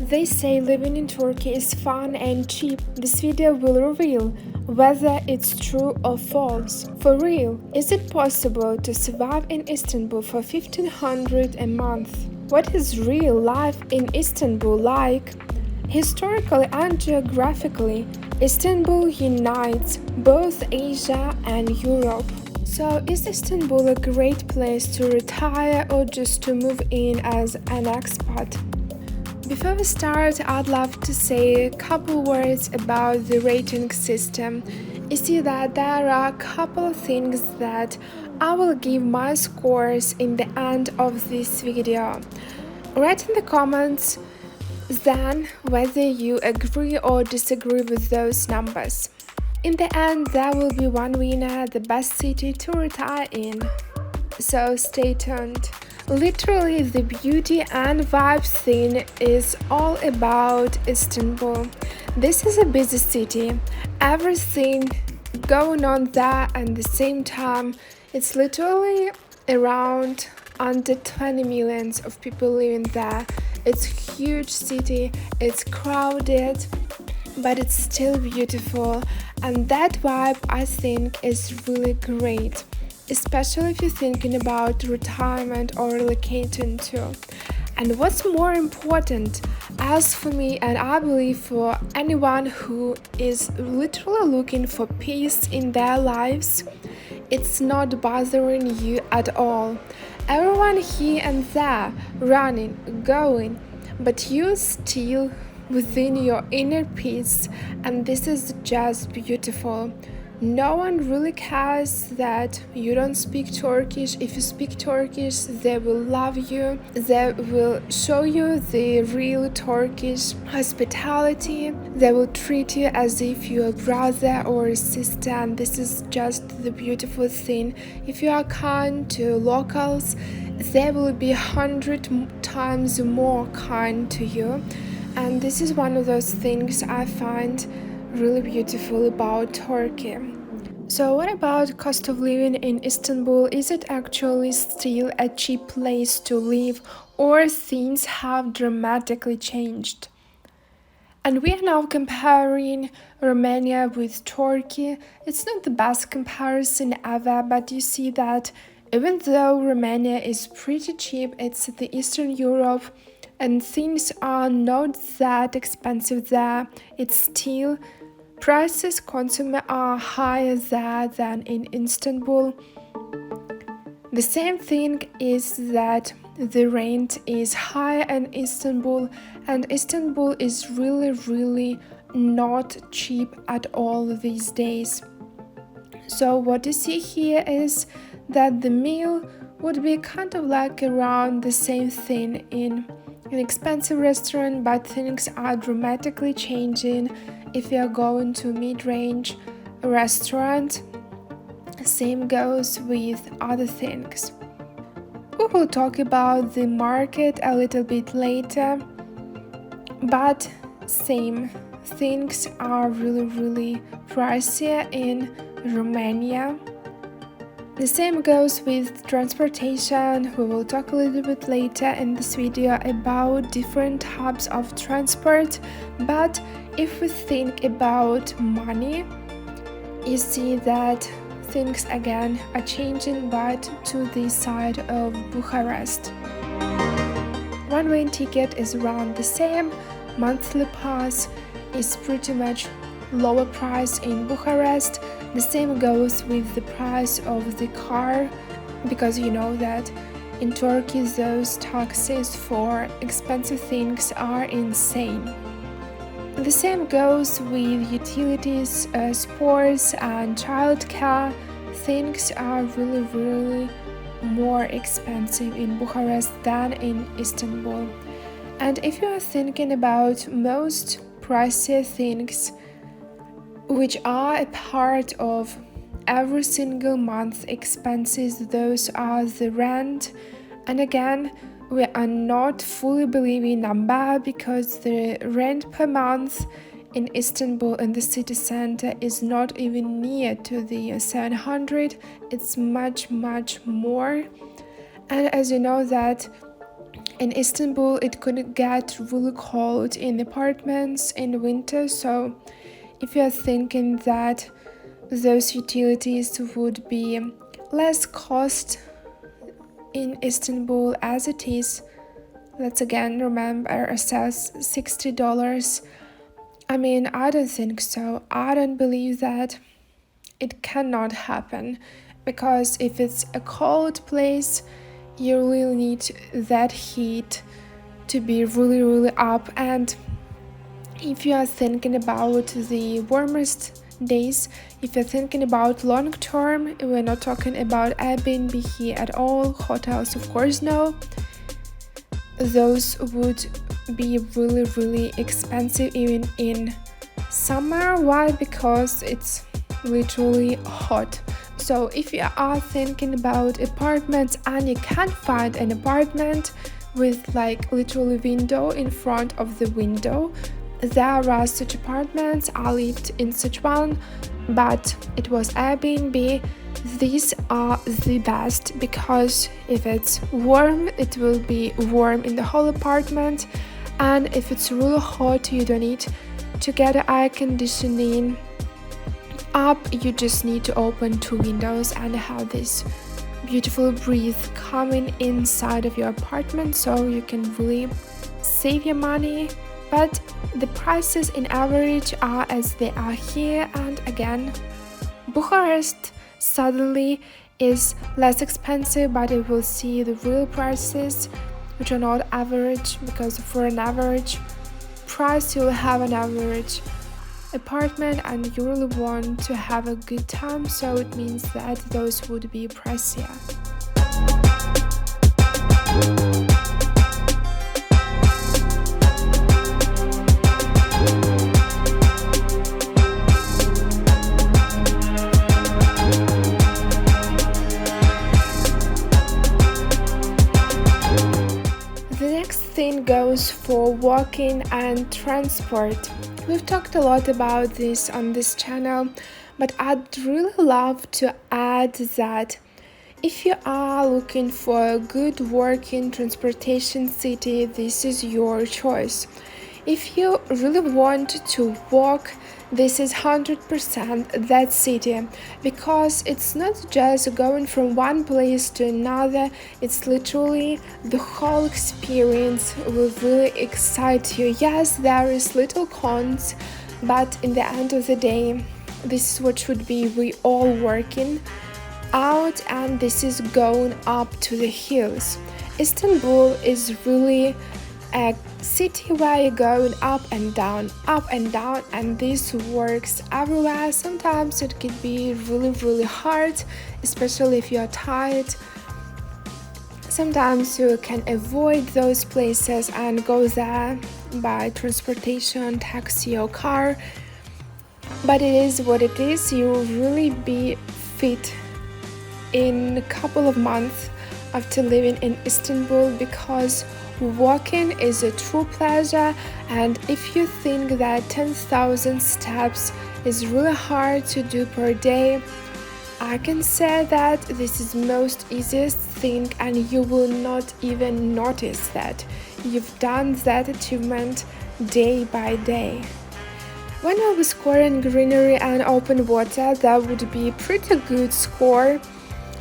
They say living in Turkey is fun and cheap. This video will reveal whether it's true or false. For real, is it possible to survive in Istanbul for 1500 a month? What is real life in Istanbul like? Historically and geographically, Istanbul unites both Asia and Europe. So, is Istanbul a great place to retire or just to move in as an expat? Before we start, I'd love to say a couple words about the rating system. You see that there are a couple of things that I will give my scores in the end of this video. Write in the comments then whether you agree or disagree with those numbers. In the end, there will be one winner, the best city to retire in. So stay tuned. Literally, the beauty and vibe scene is all about Istanbul. This is a busy city. Everything going on there at the same time. It's literally around under 20 millions of people living there. It's a huge city, it's crowded, but it's still beautiful, and that vibe I think is really great, especially if you're thinking about retirement or relocating too. And what's more important, as for me and I believe for anyone who is literally looking for peace in their lives, it's not bothering you at all. Everyone here and there running, going, but you still within your inner peace, and this is just beautiful. No one really cares that you don't speak Turkish. If you speak Turkish, they will love you. They will show you the real Turkish hospitality. They will treat you as if you're a brother or a sister, and this is just the beautiful thing. If you are kind to locals, they will be 100 times more kind to you. And this is one of those things I find really beautiful about Turkey. So what about cost of living in Istanbul? Is it actually still a cheap place to live, or things have dramatically changed? And we are now comparing Romania with Turkey. It's not the best comparison ever, but you see that even though Romania is pretty cheap, it's the Eastern Europe, and things are not that expensive there, it's still prices consumer are higher there than in Istanbul. The same thing is that the rent is higher in Istanbul, and Istanbul is really not cheap at all these days. So what you see here is that the meal would be kind of like around the same thing in an expensive restaurant, but things are dramatically changing if you are going to a mid-range restaurant. Same goes with other things. We will talk about the market a little bit later, but same things are really pricier in Romania. The same goes with transportation. We will talk a little bit later in this video about different types of transport, but if we think about money, you see that things again are changing, but to the side of Bucharest. One-way ticket is around the same, monthly pass is pretty much lower price in Bucharest. The same goes with the price of the car, because you know that in Turkey those taxes for expensive things are insane. The same goes with utilities, sports and childcare. Things are really more expensive in Bucharest than in Istanbul. And if you are thinking about most pricey things which are a part of every single month expenses, those are the rent. And again, we are not fully believing number, because the rent per month in Istanbul in the city center is not even near to the 700, it's much more. And as you know that In Istanbul, it could get really cold in apartments in winter, so if you're thinking that those utilities would be less cost in Istanbul as it is, let's again remember assess $60. I mean, I don't think so. I don't believe that. It cannot happen because if it's a cold place, you really need that heat to be really, really up. And if you are thinking about the warmest days, if you're thinking about long term, we're not talking about Airbnb here at all. Hotels, of course, no. Those would be really, really expensive even in summer. Why? Because it's literally hot. So if you are thinking about apartments and you can't find an apartment with like literally window in front of the window, there are such apartments. I lived in such one, but it was Airbnb. These are the best because if it's warm, it will be warm in the whole apartment, and if it's really hot, you don't need to get air conditioning up. You just need to open 2 windows and have this beautiful breeze coming inside of your apartment, so you can really save your money. But the prices in average are as they are here, and again, Bucharest suddenly is less expensive, but you will see the real prices which are not average, because for an average price you'll have an average apartment and you really want to have a good time, so it means that those would be pricier. Goes for walking and transport. We've talked a lot about this on this channel, but I'd really love to add that if you are looking for a good working transportation city, this is your choice. If you really want to walk, this is 100% that city, because it's not just going from one place to another, it's literally the whole experience will really excite you. Yes, there is little cons, but in the end of the day, this is what should be we all working out, and this is going up to the hills. Istanbul is really a city where you're going up and down, and this works everywhere. Sometimes it can be really, really hard, especially if you're tired. Sometimes you can avoid those places and go there by transportation, taxi or car, but it is what it is. You will really be fit in a couple of months after living in Istanbul, because walking is a true pleasure. And if you think that 10,000 steps is really hard to do per day, I can say that this is most easiest thing, and you will not even notice that you've done that achievement day by day. When I was scoring Greenery and open water, that would be a pretty good score,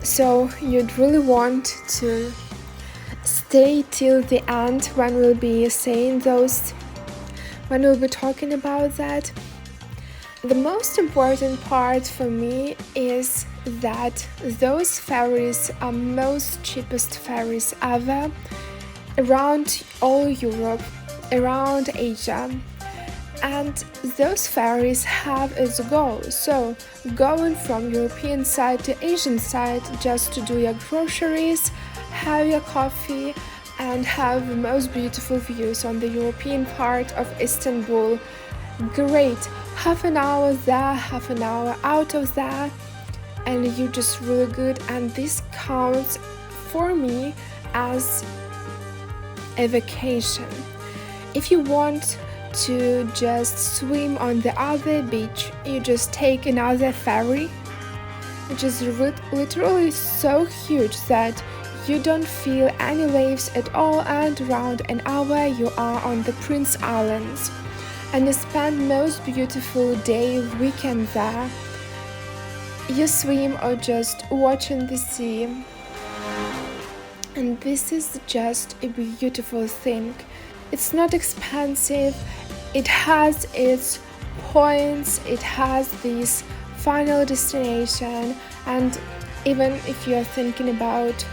so you'd really want to stay till the end when we'll be saying those, when we'll be talking about that. The most important part for me is that those ferries are most cheapest ferries ever around all Europe, around Asia, and those ferries have as a goal, so going from European side to Asian side just to do your groceries, have your coffee, and have the most beautiful views on the European part of Istanbul. Great, half an hour there, half an hour out of there, and you just really good. And this counts for me as a vacation. If you want to just swim on the other beach, you just take another ferry, which is literally so huge that You don't feel any waves at all, and around an hour you are on the Prince Islands. And you spend most beautiful day weekend there. You swim or just watching the sea. And this is just a beautiful thing. It's not expensive, it has its points, it has this final destination, and even if you're thinking about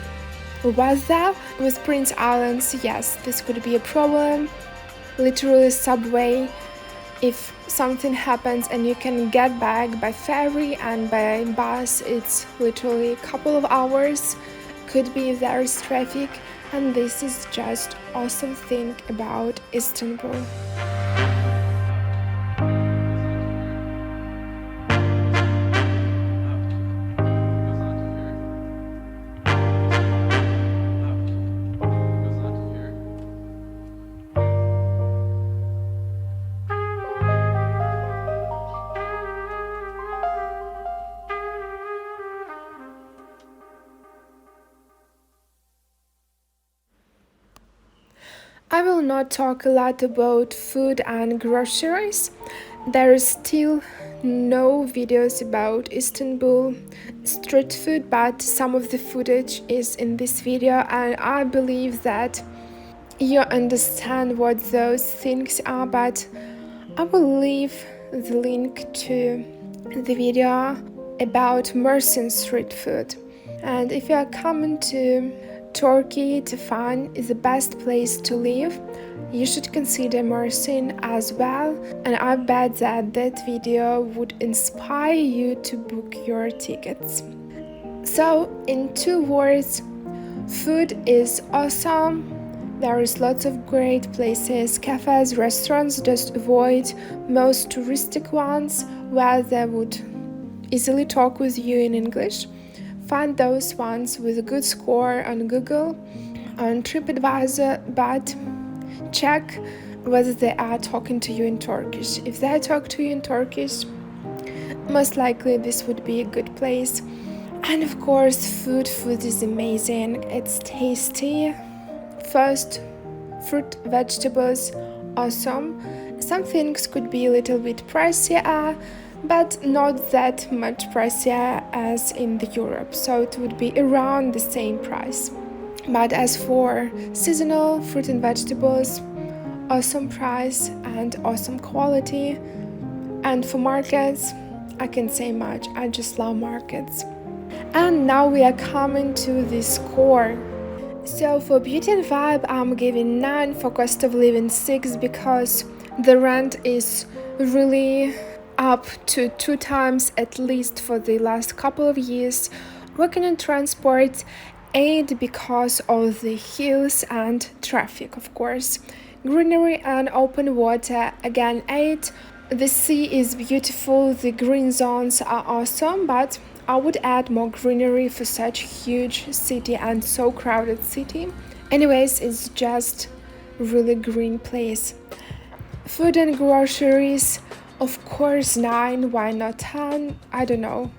weather with Prince Islands, yes, this could be a problem. Literally subway, if something happens and you can get back by ferry and by bus, it's literally a couple of hours. Could be there is traffic, and this is just awesome thing about Istanbul. I will not talk a lot about food and groceries. There is still no videos about Istanbul street food, but some of the footage is in this video, and I believe that you understand what those things are, but I will leave the link to the video about Mersin street food. And if you are coming to Turkey to find the best place to live, you should consider Mersin as well, and I bet that that video would inspire you to book your tickets. So, in 2 words, food is awesome. There is lots of great places, cafes, restaurants. Just avoid most touristic ones where they would easily talk with you in English. Find those ones with a good score on Google, on TripAdvisor, but check whether they are talking to you in Turkish. If they talk to you in Turkish, most likely this would be a good place. And of course, food is amazing. It's tasty. First, fruit, vegetables, awesome. Some things could be a little bit pricier, but not that much pricier as in the Europe, so it would be around the same price. But as for seasonal fruit and vegetables, awesome price and awesome quality. And for markets, I can't say much, I just love markets. And now we are coming to the score. So for beauty and vibe, I'm giving 9, for cost of living 6, because the rent is really up to 2 times at least for the last couple of years. Working in transport, 8 because of the hills and traffic, of course. Greenery and open water, again 8. The sea is beautiful, the green zones are awesome, but I would add more greenery for such huge city and so crowded city. Anyways, it's just really green place. Food and groceries, of course 9, why not 10? I don't know.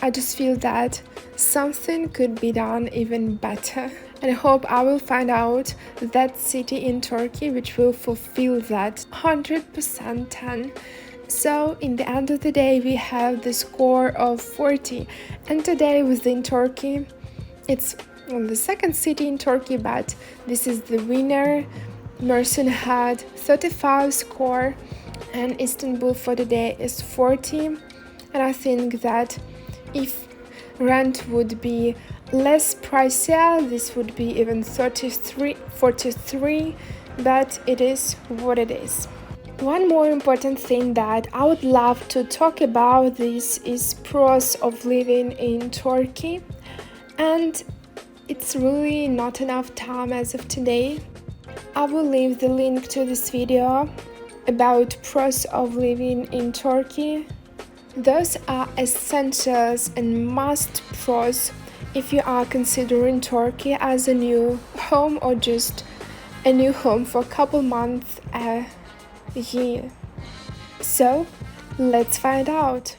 I just feel that something could be done even better. And I hope I will find out that city in Turkey which will fulfill that 100% 10. So in the end of the day, we have the score of 40. And today within Turkey, it's the second city in Turkey, but this is the winner. Mersin had 35 score, and Istanbul for the day is 40. And I think that if rent would be less pricier, this would be even 43, but it is what it is. One more important thing that I would love to talk about this is pros of living in Turkey, and it's really not enough time as of today. I will leave the link to this video about pros of living in Turkey. Those are essentials and must pros if you are considering Turkey as a new home or just a new home for a couple months a year. So let's find out.